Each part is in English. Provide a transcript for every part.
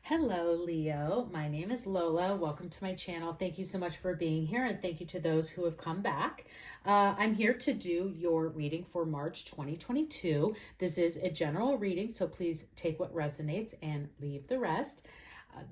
Hello, Leo. My name is Lola. Welcome to my channel. Thank you so much for being here, and thank you to those who have come back. I'm here to do your reading for March 2022. This is a general reading, so please take what resonates and leave the rest.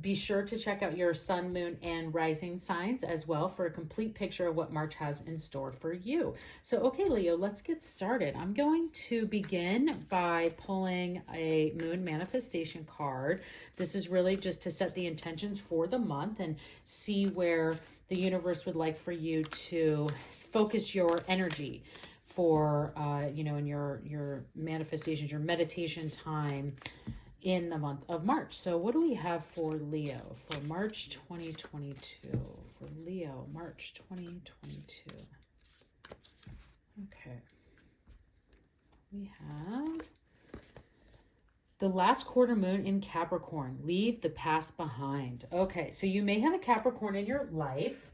Be sure to check out your sun, moon, and rising signs as well for a complete picture of what March has in store for you. So, okay, Leo, let's get started. I'm going to begin by pulling a moon manifestation card. This is really just to set the intentions for the month and see where the universe would like for you to focus your energy for, in your manifestations, your meditation time in the month of March. So what do we have for Leo for March 2022? For Leo, March 2022. Okay. We have the last quarter moon in Capricorn. Leave the past behind. Okay, so you may have a Capricorn in your life,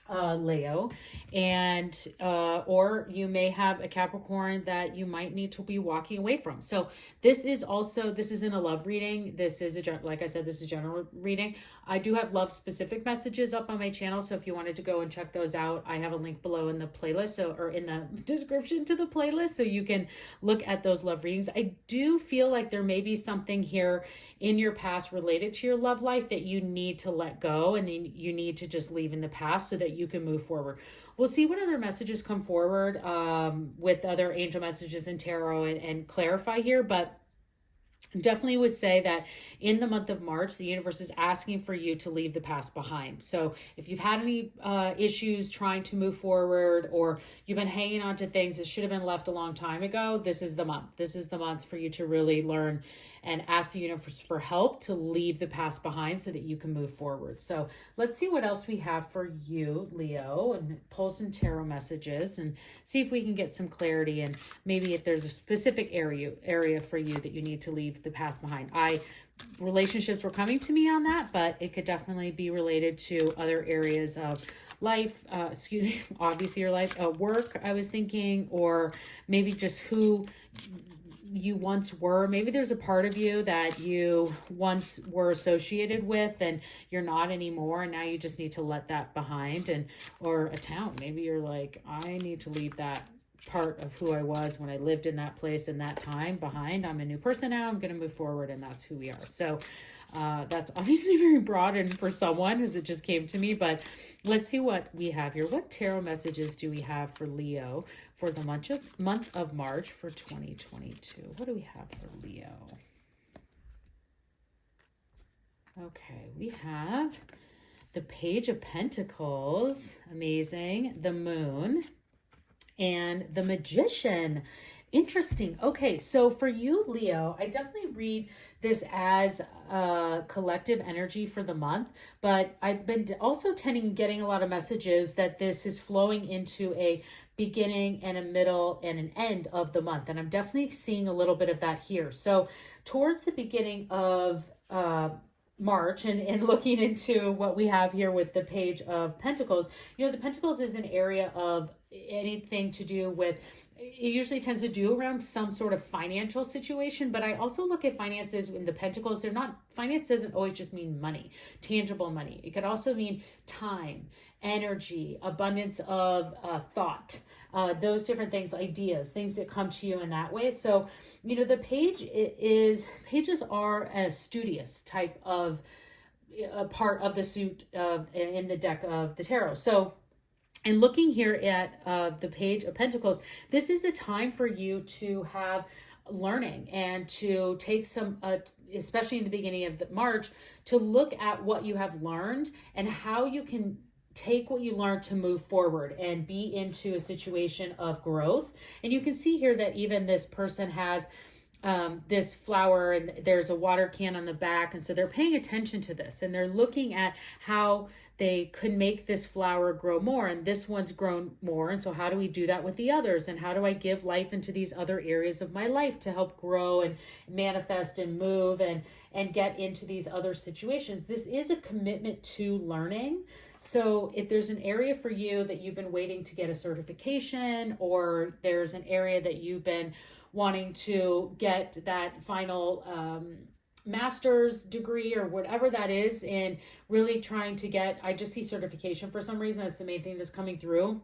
Leo, and or you may have a Capricorn that you might need to be walking away from. So this isn't a love reading. This is like I said, this is a general reading. I do have love specific messages up on my channel, so if you wanted to go and check those out, I have a link below in the playlist, or in the description to the playlist, so you can look at those love readings. I do feel like there may be something here in your past related to your love life that you need to let go, and then you need to just leave in the past so that you can move forward. We'll see what other messages come forward with other angel messages and tarot and clarify here, but definitely would say that in the month of March, the universe is asking for you to leave the past behind. So if you've had any issues trying to move forward, or you've been hanging on to things that should have been left a long time ago, this is the month. This is the month for you to really learn and ask the universe for help to leave the past behind so that you can move forward. So let's see what else we have for you, Leo, and pull some tarot messages and see if we can get some clarity, and maybe if there's a specific area for you that you need to leave the past behind. Relationships were coming to me on that, but it could definitely be related to other areas of life, obviously your life, work, I was thinking, or maybe just who you once were. Maybe there's a part of you that you once were associated with and you're not anymore, and now you just need to let that behind. Or a town, maybe you're like, I need to leave that part of who I was when I lived in that place in that time behind. I'm a new person now. I'm going to move forward, and that's who we are. So that's obviously very broad and for someone, as it just came to me, but let's see what we have here. What tarot messages do we have for Leo for the month of March for 2022? What do we have for Leo? Okay, we have the Page of Pentacles, amazing, the Moon, and the Magician. Interesting. Okay, so for you, Leo, I definitely read this as a collective energy for the month, but I've been also getting a lot of messages that this is flowing into a beginning and a middle and an end of the month, and I'm definitely seeing a little bit of that here. So towards the beginning of March, and looking into what we have here with the Page of Pentacles, the Pentacles is an area of anything to do with, it usually tends to do around some sort of financial situation, but I also look at finances in the Pentacles. Finance doesn't always just mean money, tangible money. It could also mean time, energy, abundance of thought, those different things, ideas, things that come to you in that way. So, the pages are a studious type of a part of the suit in the deck of the tarot. So, and looking here at the Page of Pentacles, this is a time for you to have learning and to take some, especially in the beginning of March, to look at what you have learned and how you can take what you learned to move forward and be into a situation of growth. And you can see here that even this person has this flower, and there's a water can on the back, and so they're paying attention to this, and they're looking at how they could make this flower grow more, and this one's grown more, and so how do we do that with the others, and how do I give life into these other areas of my life to help grow and manifest and move and get into these other situations. This is a commitment to learning. So if there's an area for you that you've been waiting to get a certification, or there's an area that you've been wanting to get that final master's degree or whatever that is, and really trying to get, I just see certification for some reason. That's the main thing that's coming through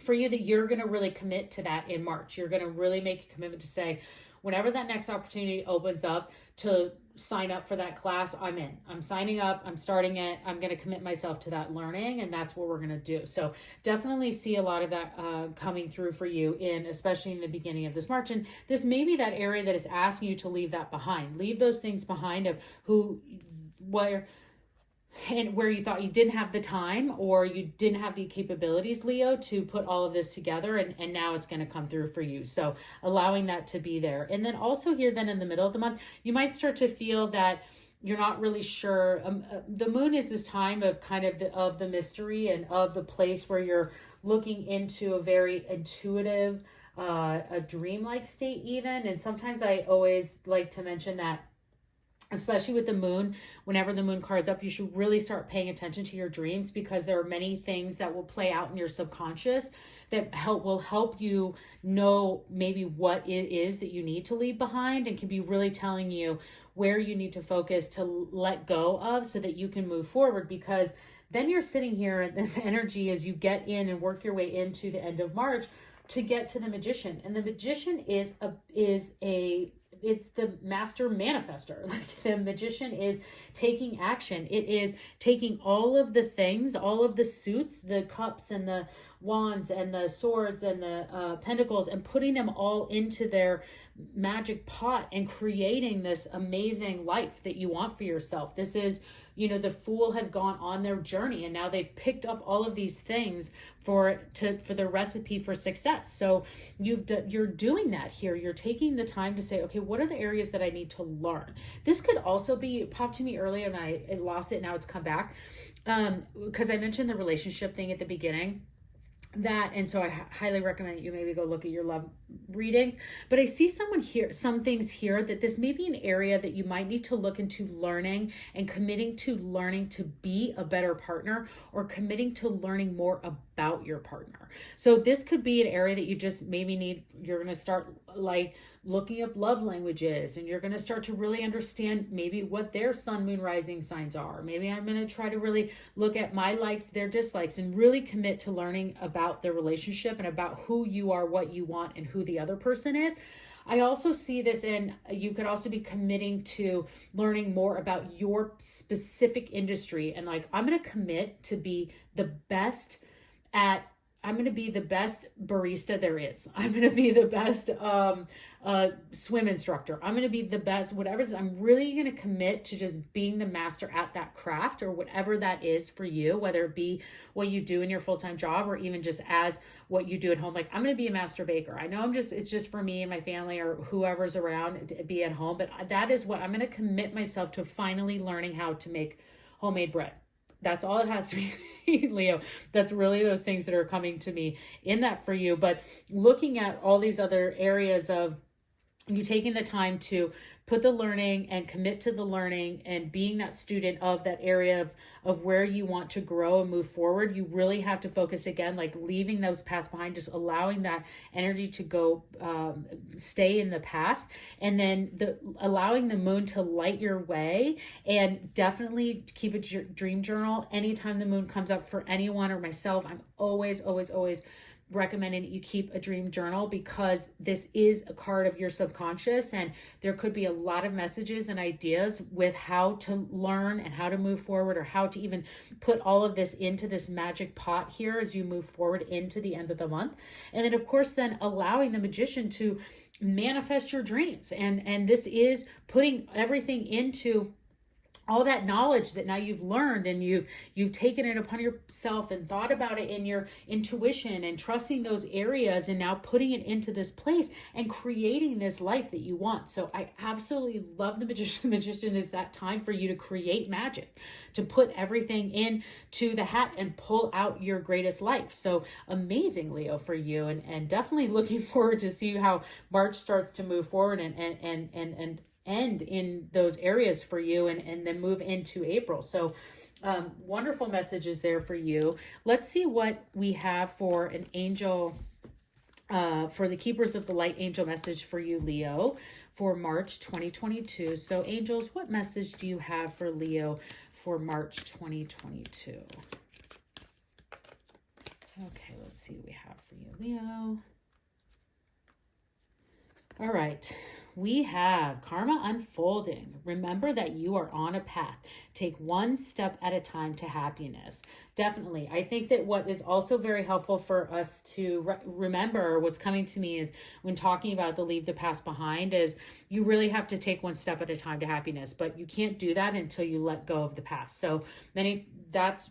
for you, that you're going to really commit to that in March. You're going to really make a commitment to say, whenever that next opportunity opens up to sign up for that class, I'm in. I'm signing up. I'm starting it. I'm going to commit myself to that learning, and that's what we're going to do. So definitely see a lot of that coming through for you, especially in the beginning of this March. And this may be that area that is asking you to leave that behind. Leave those things behind of where you thought you didn't have the time or you didn't have the capabilities, Leo, to put all of this together, and now it's going to come through for you. So allowing that to be there. And then also here, then in the middle of the month, you might start to feel that you're not really sure. The moon is this time of kind of the mystery and of the place where you're looking into a very intuitive, a dreamlike state even. And sometimes I always like to mention that, especially with the moon, whenever the moon card's up, you should really start paying attention to your dreams, because there are many things that will play out in your subconscious that will help you know maybe what it is that you need to leave behind, and can be really telling you where you need to focus to let go of so that you can move forward. Because then you're sitting here at this energy as you get in and work your way into the end of March to get to the Magician. And the Magician it's the master manifester. Like, the Magician is taking action. It is taking all of the things, all of the suits, the cups and the wands and the swords and the pentacles, and putting them all into their magic pot and creating this amazing life that you want for yourself. This is, the Fool has gone on their journey, and now they've picked up all of these things for the recipe for success. So you're doing that here. You're taking the time to say, okay, what are the areas that I need to learn? This could also be, it popped to me earlier and I lost it. Now it's come back. Because I mentioned the relationship thing at the beginning. And so I highly recommend that you maybe go look at your love readings. But I see some things here that this may be an area that you might need to look into learning and committing to learning to be a better partner, or committing to learning more about your partner. So this could be an area that you just maybe you're going to start like looking up love languages, and you're going to start to really understand maybe what their sun, moon, rising signs are. Maybe I'm going to try to really look at my likes, their dislikes, and really commit to learning about the relationship and about who you are, what you want, and who the other person is. I also see this you could also be committing to learning more about your specific industry, and like, I'm going to commit to be the best I'm going to be the best barista there is. I'm going to be the best swim instructor. I'm going to be the best whatever. I'm really going to commit to just being the master at that craft, or whatever that is for you, whether it be what you do in your full-time job, or even just as what you do at home. Like, I'm going to be a master baker. I know it's just for me and my family or whoever's around to be at home, but that is what I'm going to commit myself to, finally learning how to make homemade bread. That's all it has to be, Leo. That's really those things that are coming to me in that for you. But looking at all these other areas of you taking the time to put the learning and commit to the learning and being that student of that area of where you want to grow and move forward, you really have to focus again, like leaving those past behind, just allowing that energy to go stay in the past, and then allowing the moon to light your way. And definitely keep a dream journal anytime the moon comes up. For anyone or myself, I'm always recommending that you keep a dream journal, because this is a card of your subconscious, and there could be a lot of messages and ideas with how to learn and how to move forward, or how to even put all of this into this magic pot here as you move forward into the end of the month. And then of course, then allowing the Magician to manifest your dreams. And this is putting everything into all that knowledge that now you've learned, and you've taken it upon yourself and thought about it in your intuition and trusting those areas, and now putting it into this place and creating this life that you want. So I absolutely love the Magician. The Magician is that time for you to create magic, to put everything into the hat and pull out your greatest life. So amazing, Leo, for you, and definitely looking forward to see how March starts to move forward and end in those areas for you, and then move into April. So wonderful messages there for you. Let's see what we have for an angel for the Keepers of the Light angel message for you, Leo, for March 2022. So angels, what message do you have for Leo for March 2022? Okay, let's see what we have for you, Leo. All right, we have karma unfolding. Remember that you are on a path. Take one step at a time to happiness. Definitely. I think that what is also very helpful for us to remember, what's coming to me is when talking about the leave the past behind, is you really have to take one step at a time to happiness, but you can't do that until you let go of the past. So that's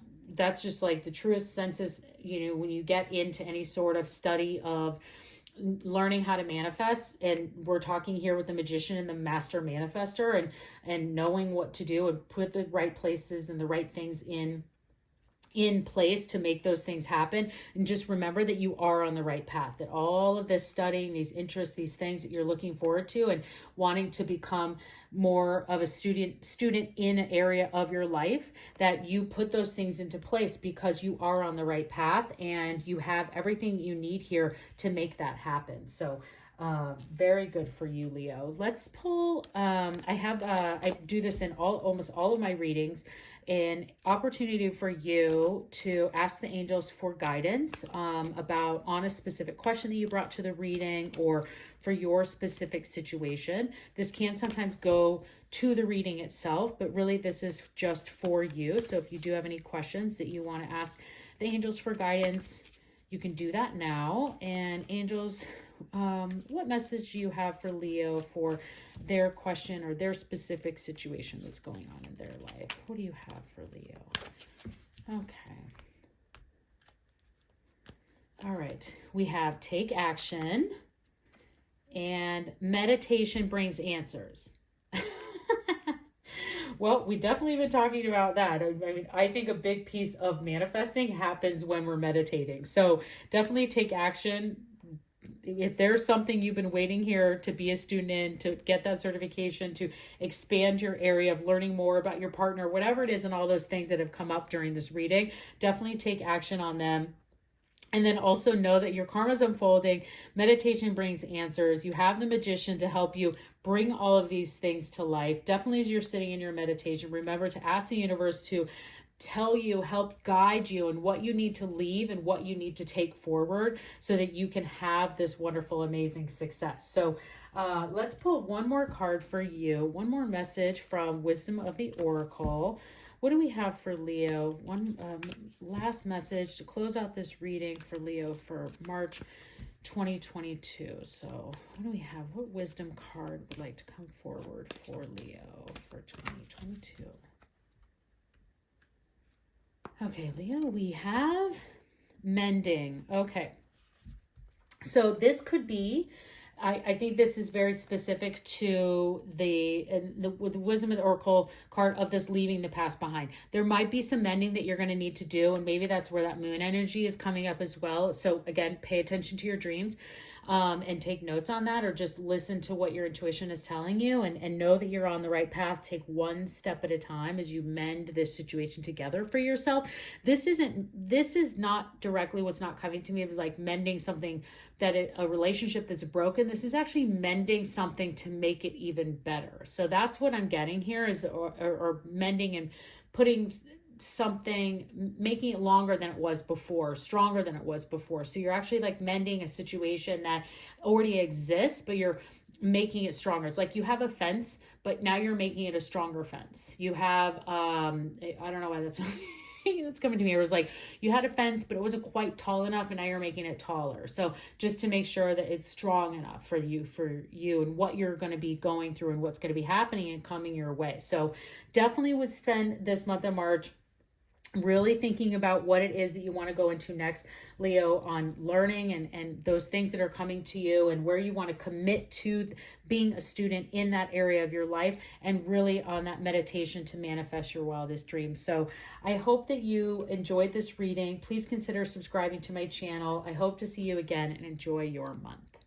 just like the truest sense is, when you get into any sort of study of learning how to manifest, and we're talking here with the magician and the master manifester, and knowing what to do and put the right places and the right things in place to make those things happen. And just remember that you are on the right path, that all of this studying, these interests, these things that you're looking forward to and wanting to become more of a student in an area of your life, that you put those things into place because you are on the right path and you have everything you need here to make that happen. So very good for you, Leo. Let's pull, I do this in almost all of my readings, an opportunity for you to ask the angels for guidance about on a specific question that you brought to the reading or for your specific situation. This can sometimes go to the reading itself, but really this is just for you. So if you do have any questions that you want to ask the angels for guidance, you can do that now. And angels, what message do you have for Leo for their question or their specific situation that's going on in their life? What do you have for Leo? Okay. All right. We have take action and meditation brings answers. Well, we definitely been talking about that. I mean, I think a big piece of manifesting happens when we're meditating. So definitely take action. If there's something you've been waiting here to be a student in, to get that certification, to expand your area of learning more about your partner, whatever it is, and all those things that have come up during this reading, definitely take action on them. And then also know that your karma is unfolding. Meditation brings answers. You have the magician to help you bring all of these things to life. Definitely as you're sitting in your meditation, remember to ask the universe to tell you, help guide you in what you need to leave and what you need to take forward so that you can have this wonderful, amazing success. So let's pull one more card for you. One more message from Wisdom of the Oracle. What do we have for Leo? One last message to close out this reading for Leo for March 2022. So what do we have? What wisdom card would like to come forward for Leo for 2022? Okay, Leo, we have mending. Okay. So this could be, I think this is very specific to the Wisdom of the Oracle card of this leaving the past behind. There might be some mending that you're going to need to do, and maybe that's where that moon energy is coming up as well. So again, pay attention to your dreams and take notes on that, or just listen to what your intuition is telling you and know that you're on the right path. Take one step at a time as you mend this situation together for yourself. This is not directly what's not coming to me of like mending something a relationship that's broken. This is actually mending something to make it even better. So that's what I'm getting here is or mending and putting something, making it longer than it was before, stronger than it was before. So you're actually like mending a situation that already exists, but you're making it stronger. It's like you have a fence, but now you're making it a stronger fence. You have, I don't know why that's that's coming to me. It was like you had a fence, but it wasn't quite tall enough, and now you're making it taller. So just to make sure that it's strong enough for you and what you're going to be going through and what's going to be happening and coming your way. So definitely would spend this month of March really thinking about what it is that you want to go into next, Leo, on learning and those things that are coming to you and where you want to commit to being a student in that area of your life, and really on that meditation to manifest your wildest dreams. So I hope that you enjoyed this reading. Please consider subscribing to my channel. I hope to see you again and enjoy your month.